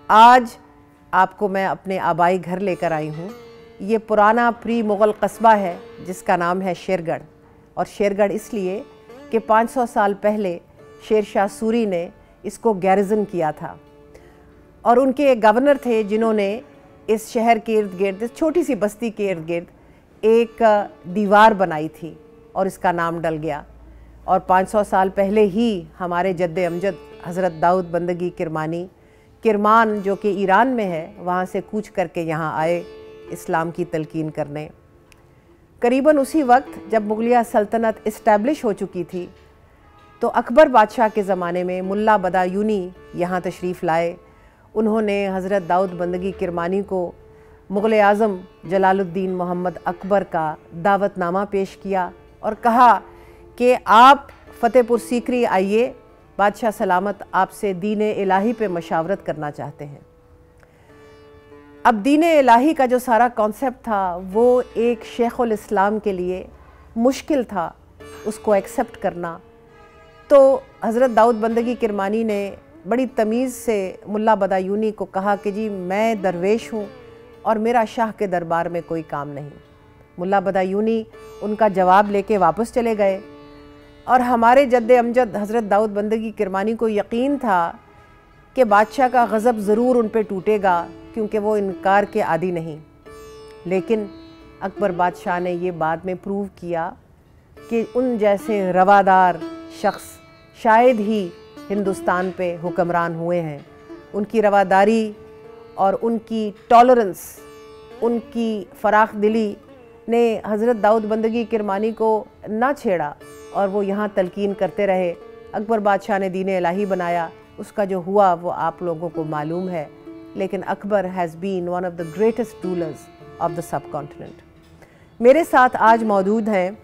आज आपको मैं अपने आबाई घर लेकर आई हूँ। ये पुराना प्री मुग़ल कस्बा है जिसका नाम है शेरगढ़। और शेरगढ़ इसलिए कि 500 साल पहले शेर शाह सूरी ने इसको गैरिजन किया था और उनके एक गवर्नर थे जिन्होंने इस शहर के इर्द गिर्द, इस छोटी सी बस्ती के इर्द गिर्द एक दीवार बनाई थी और इसका नाम डल गया। और 500 साल पहले ही हमारे जद्दे अमजद हज़रत दाऊद बंदगी किरमानी, किरमान जो कि ईरान में है, वहाँ से कूच करके यहाँ आए इस्लाम की तलकीन करने। करीबन उसी वक्त जब मुग़लिया सल्तनत इस्टेब्लिश हो चुकी थी तो अकबर बादशाह के ज़माने में मुल्ला बदायूनी यहाँ तशरीफ़ लाए। उन्होंने हज़रत दाऊद बंदगी किरमानी को मुग़ल आज़म जलालुद्दीन मोहम्मद अकबर का दावतनामा पेश किया और कहा कि आप फ़तेहपुर सीकरी आइए, बादशाह सलामत आपसे दीन इलाही पे मशावरत करना चाहते हैं। अब दीन इलाही का जो सारा कॉन्सेप्ट था वो एक शेखुल इस्लाम के लिए मुश्किल था उसको एक्सेप्ट करना। तो हज़रत दाऊद बंदगी किरमानी ने बड़ी तमीज़ से मुल्ला बदायूनी को कहा कि जी मैं दरवेश हूँ और मेरा शाह के दरबार में कोई काम नहीं। मुल्ला बदायूनी उनका जवाब लेके वापस चले गए और हमारे जद्दे अमजद हज़रत दाऊद बंदगी किरमानी को यकीन था कि बादशाह का गज़ब ज़रूर उन पर टूटेगा क्योंकि वो इनकार के आदी नहीं। लेकिन अकबर बादशाह ने ये बाद में प्रूव किया कि उन जैसे रवादार शख्स शायद ही हिंदुस्तान पे हुक्मरान हुए हैं। उनकी रवादारी और उनकी टॉलरेंस, उनकी फराख दिली ने हज़रत दाऊद बंदगी किरमानी को ना छेड़ा और वो यहाँ तलकीन करते रहे। अकबर बादशाह ने दीन इलाही बनाया, उसका जो हुआ वो आप लोगों को मालूम है। लेकिन Akbar has been one of the greatest rulers of the subcontinent. मेरे साथ आज मौजूद हैं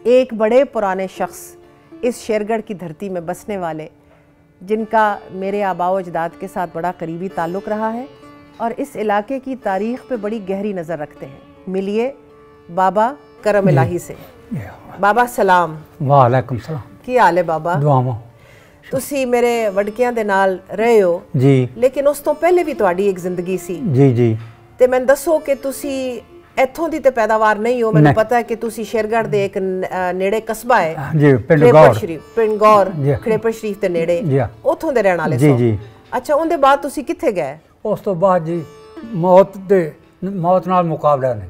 एक बड़े पुराने शख्स, इस शेरगढ़ की धरती में बसने वाले, जिनका मेरे आबाओ अजदाद के साथ बड़ा करीबी ताल्लुक़ रहा है और इस इलाके की तारीख़ पे बड़ी गहरी नज़र रखते हैं। मिलिए बाबा करम इलाही से। बाबा सलाम। वालेकुम सलाम। की हाल है बाबा? दुआवां। तुसी मेरे वड़कियां दे नाल रहे हो जी, लेकिन उस तो पहले भी तुहाडी एक जिंदगी सी जी जी। ते मैं दसो कि तुसी इत्थों दी ते पैदावार नहीं हो। मैंने पता है कि तुसी शेरगढ़ दे एक नेड़े कस्बा है जी, पिंड गौर खड़ेपर शरीफ दे नेड़े, उथों दे रहण वाले जी जी। अच्छा, उनदे बाद तुसी किथे गए? उस तो बाद जी मौत नाल मुकाबला ने,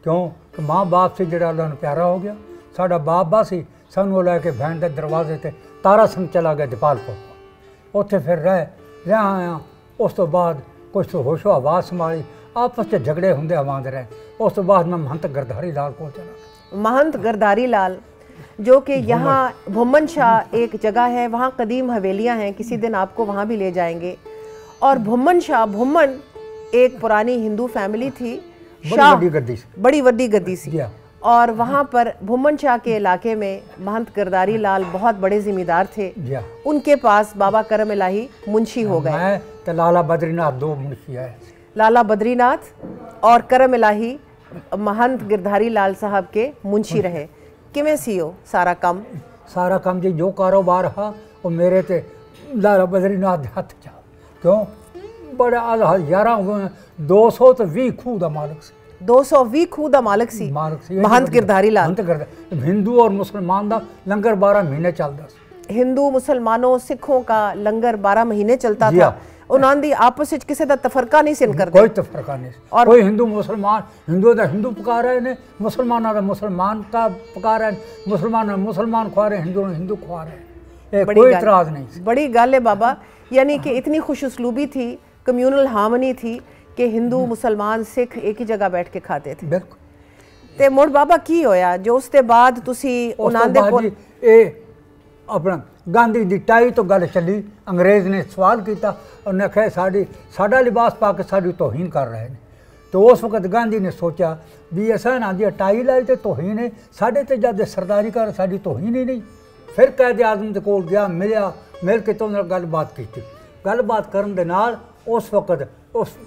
क्यों कि माँ बाप से जिहड़ा अल्लाह नूं प्यारा हो गया। साडा बाप बा सी, सानूं लैके भैन दे दरवाजे ते तारा संग चला गया जपालपुर। उत्थे फिर रह आया। उस तो बाद कुछ तो होशो हवास संभाली, आपस च झगड़े हुंदे आवांदे रहे। उस तो बाद मैं महंत गिरधारी लाल को चला। महंत गिरधारी लाल जो कि यहाँ भुम्मन शाह एक जगह है, वहाँ कदीम हवेलियाँ हैं, किसी दिन आपको वहाँ भी ले जाएंगे। और भुम्मन शाह, भुम्मन एक पुरानी हिंदू फैमिली थी, बड़ी वड्डी गद्दी सी। और वहाँ पर भुम्मन शाह के इलाके में महंत गिरधारी लाल बहुत बड़े ज़िम्मेदार थे। उनके पास बाबा करम इलाही मुंशी हो गए। तो लाला बद्रीनाथ दो मुंशी है, लाला बद्रीनाथ और करम इलाही महंत गिरधारी लाल साहब के मुंशी रहे। किवें सी हो सारा कम जी, जो कारोबार हा वो मेरे ते लाला बद्रीनाथ दे हथ च। क्यों बड़ा 220 खूह दा मालिक सी। 220 खूह दा मालिक सी महंत गिरधारी लाल। हिंदू और मुसलमान दा लंगर 12 महीने चलदा सी। हिंदू मुसलमानों सिखों का लंगर 12 महीने चलता था। उन्होंने दी आपस विच किसी दा तफरका नहीं सन करदे, कोई तफरका नहीं। और कोई हिंदू मुसलमान, हिंदू दा हिंदू पका रहे ने, मुसलमाना दा मुसलमान का पका रहे, मुसलमान खवा रहे, हिंदू हिंदू खवा रहे, कोई इतराज नहीं। बड़ी गल है बाबा, यानी कि इतनी खुश उसलूबी थी, कम्यूनल हार्मनी थी कि हिंदू मुसलमान सिख एक ही जगह बैठ के खाते थे। बिल्कुल। ते मुड़ बाबा की होया जो उसके बाद तुसी उन्होंने अपना गांधी दी टाई तो गल चली। अंग्रेज़ ने सवाल किया, उन्हें कहा साडा लिबास पा के साड़ी तोहीन कर रहे हैं। तो उस वक्त गांधी ने सोचा भी असा ना दी टाई लाई तो तोहीन है, साढ़े तो जब सरदारी कर साड़ी तोहीन ही नहीं। फिर कैद आज़म के कोल गया, मिल के तो गलबात की। गलबात करन दे नाल उस वक्त उस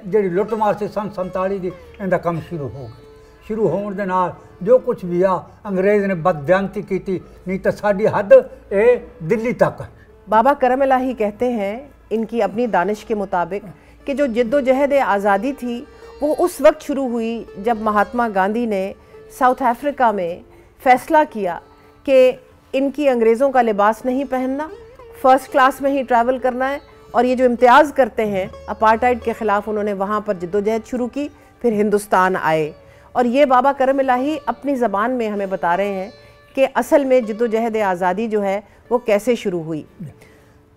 जी लुटमार से सन 47 की इनका काम शुरू हो गया। शुरू होने के नाल जो कुछ भी आ अंग्रेज़ ने बदबयानती की, नहीं तो साड़ी हद ये दिल्ली तक। बाबा करम इलाही कहते हैं इनकी अपनी दानिश के मुताबिक कि जो जद्दोजहद आज़ादी थी वो उस वक्त शुरू हुई जब महात्मा गांधी ने साउथ अफ्रीका में फ़ैसला किया कि इनकी अंग्रेज़ों का लिबास नहीं पहनना, फ़र्स्ट क्लास में ही ट्रैवल करना है, और ये जो इम्तियाज़ करते हैं अपार्टाइड के ख़िलाफ़, उन्होंने वहाँ पर जद्दोजहद शुरू की। फिर हिंदुस्तान आए और ये बाबा करम इलाही अपनी ज़बान में हमें बता रहे हैं कि असल में जद्दोजहद आज़ादी जो है वो कैसे शुरू हुई।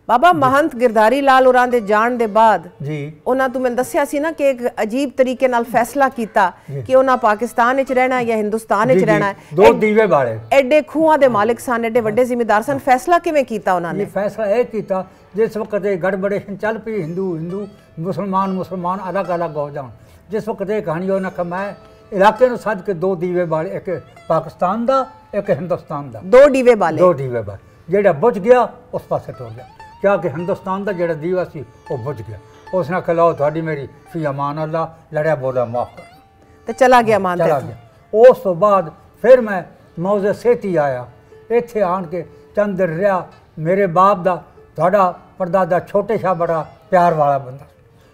बाबा महंत गिरधारी लाल उरां दे जान दे बाद जी उन्हां तू मैं दस्सिया सी ना कि एक अजीब तरीके नाल फैसला किया कि उन्हां पाकिस्तान विच रहना है या हिंदुस्तान विच रहना है। दो दीवे बाले एडे खूहां दे मालिक सन, एडे वड्डे जिम्मेदार सन, फैसला किवें कीता उन्होंने? फैसला यह किया जिस वक्त गड़बड़े चल पी हिंदू हिंदू मुसलमान अलग अलग हो जान, जिस वक्त ये कहानी उन्हें मैं इलाके सद के दो दीवे बाले, एक पाकिस्तान का एक हिंदुस्तान का, दो दीवे बाले जेड़ा बुझ गया उस पासे टुर गया, क्या कि हिंदुस्तान का जेड़ा दीवा सी वो बुझ गया। उसने खिलाओ थोड़ी मेरी फी अमान अल्लाह, लड़िया बोला माफ कर, तो चला गया मान चला गया। उस तो बाद फिर मैं मौजे सेती आया, इत्थे आन के चंद दिन रहा। मेरे बाप दा थोड़ा परदादा छोटे शाह बड़ा प्यार वाला बंदा,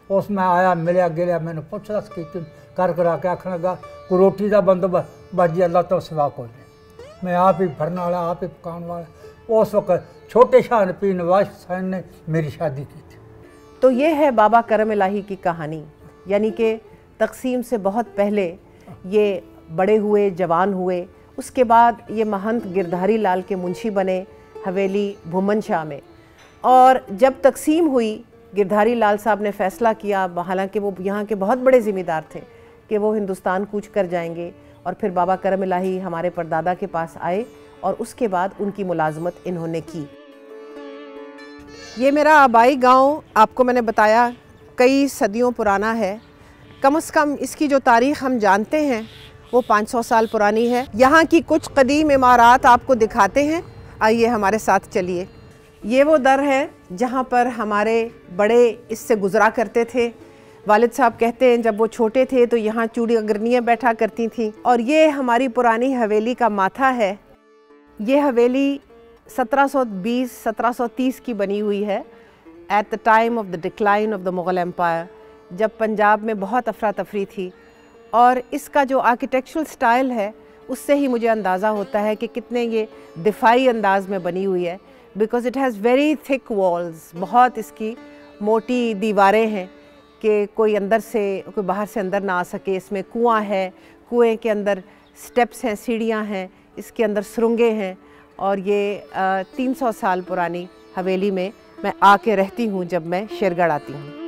उसमें आया मिलिया गिलिया, मैंने पुछदस की कर करा के आखन लगा कोई रोटी का बंदोबस्त बाजी अल्लाह तो सिवा कोई नहीं, मैं आप ही भरने वाला आप ही पकाने वाला। उस वक्त छोटे शाह पी नवाज हुसैन ने मेरी शादी की थी। तो ये है बाबा करम इलाही की कहानी, यानी कि तकसीम से बहुत पहले ये बड़े हुए, जवान हुए, उसके बाद ये महंत गिरधारी लाल के मुंशी बने हवेली भूमन शाह में। और जब तकसीम हुई गिरधारी लाल साहब ने फ़ैसला किया, हालांकि वो यहाँ के बहुत बड़े ज़िम्मेदार थे, कि वो हिंदुस्तान कूच कर जाएंगे। और फिर बाबा करम इलाही हमारे परदादा के पास आए और उसके बाद उनकी मुलाजमत इन्होंने की। ये मेरा आबाई गांव आपको मैंने बताया कई सदियों पुराना है, कम से कम इसकी जो तारीख़ हम जानते हैं वो 500 साल पुरानी है। यहाँ की कुछ कदीम इमारत आपको दिखाते हैं, आइए हमारे साथ चलिए। ये वो दर है जहाँ पर हमारे बड़े इससे गुज़रा करते थे। वालिद साहब कहते हैं जब वो छोटे थे तो यहाँ चूड़ी अग्रनियाँ बैठा करती थीं। और ये हमारी पुरानी हवेली का माथा है। ये हवेली 1720-1730 की बनी हुई है, at the time of the decline of the Mughal empire, जब पंजाब में बहुत अफरा तफरी थी। और इसका जो आर्किटेक्चरल स्टाइल है उससे ही मुझे अंदाज़ा होता है कि कितने ये दिफाई अंदाज में बनी हुई है, because it has very thick walls, बहुत इसकी मोटी दीवारें हैं कि कोई अंदर से कोई बाहर से अंदर ना आ सके। इसमें कुआं है, कुएं के अंदर स्टेप्स हैं, सीढ़ियां हैं, इसके अंदर सुरंगें हैं। और ये 300 साल पुरानी हवेली में मैं आके रहती हूँ जब मैं शेरगढ़ आती हूँ।